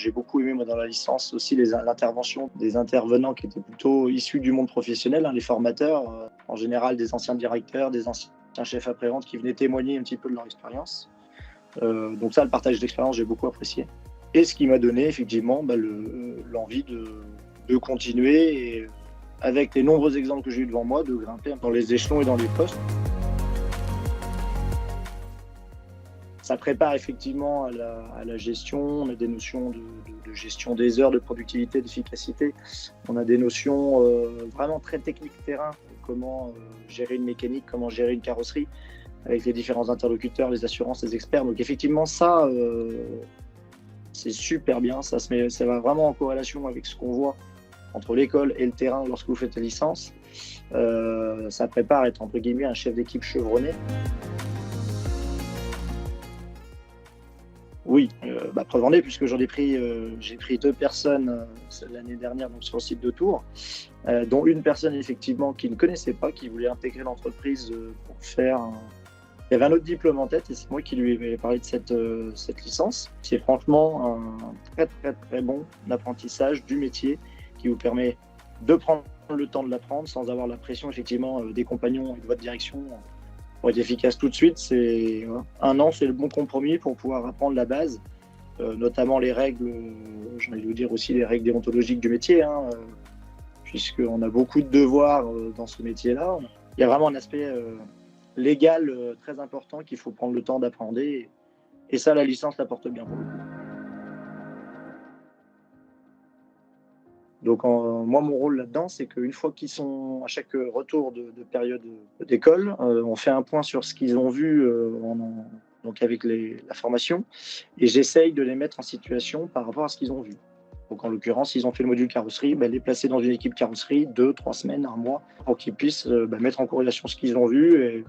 j'ai beaucoup aimé moi, dans la licence aussi l'intervention des intervenants qui étaient plutôt issus du monde professionnel, les formateurs, en général des anciens directeurs, des anciens chefs après-vente qui venaient témoigner un petit peu de leur expérience. Donc ça, le partage d'expérience, j'ai beaucoup apprécié. Et ce qui m'a donné effectivement l'envie de continuer et avec les nombreux exemples que j'ai eu devant moi, de grimper dans les échelons et dans les postes. Ça prépare effectivement à la gestion. On a des notions de gestion des heures, de productivité, d'efficacité. On a des notions vraiment très techniques terrain. Comment gérer une mécanique, comment gérer une carrosserie avec les différents interlocuteurs, les assurances, les experts. Donc effectivement, ça, c'est super bien. Ça va vraiment en corrélation avec ce qu'on voit entre l'école et le terrain lorsque vous faites la licence. Ça prépare à être entre guillemets un chef d'équipe chevronné. Oui, preuve en est, puisque j'ai pris 2 personnes l'année dernière donc sur le site de Tours, dont une personne effectivement qui ne connaissait pas, qui voulait intégrer l'entreprise pour faire Il y avait un autre diplôme en tête et c'est moi qui lui ai parlé de cette licence. C'est franchement un très très très bon apprentissage du métier qui vous permet de prendre le temps de l'apprendre sans avoir la pression effectivement des compagnons et de votre direction. Pour être efficace tout de suite, c'est 1 an, c'est le bon compromis pour pouvoir apprendre la base, notamment les règles, j'ai envie de vous dire aussi les règles déontologiques du métier, puisqu'on a beaucoup de devoirs dans ce métier-là. Il y a vraiment un aspect légal très important qu'il faut prendre le temps d'apprendre et ça, la licence l'apporte bien pour le coup. Donc moi, mon rôle là-dedans, c'est qu'une fois qu'ils sont à chaque retour de période d'école, on fait un point sur ce qu'ils ont vu donc avec la formation et j'essaye de les mettre en situation par rapport à ce qu'ils ont vu. Donc en l'occurrence, ils ont fait le module carrosserie, les placer dans une équipe carrosserie 2, 3 semaines, 1 mois, pour qu'ils puissent mettre en corrélation ce qu'ils ont vu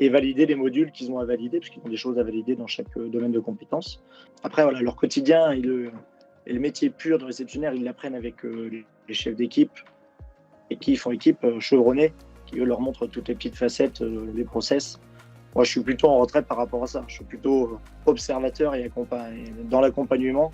et valider les modules qu'ils ont à valider, parce qu'ils ont des choses à valider dans chaque domaine de compétences. Après, voilà, leur quotidien et le métier pur de réceptionnaire, ils l'apprennent avec les chefs d'équipe et qui font équipe chevronnée, qui eux leur montrent toutes les petites facettes, les process. Moi, je suis plutôt en retrait par rapport à ça. Je suis plutôt observateur et dans l'accompagnement.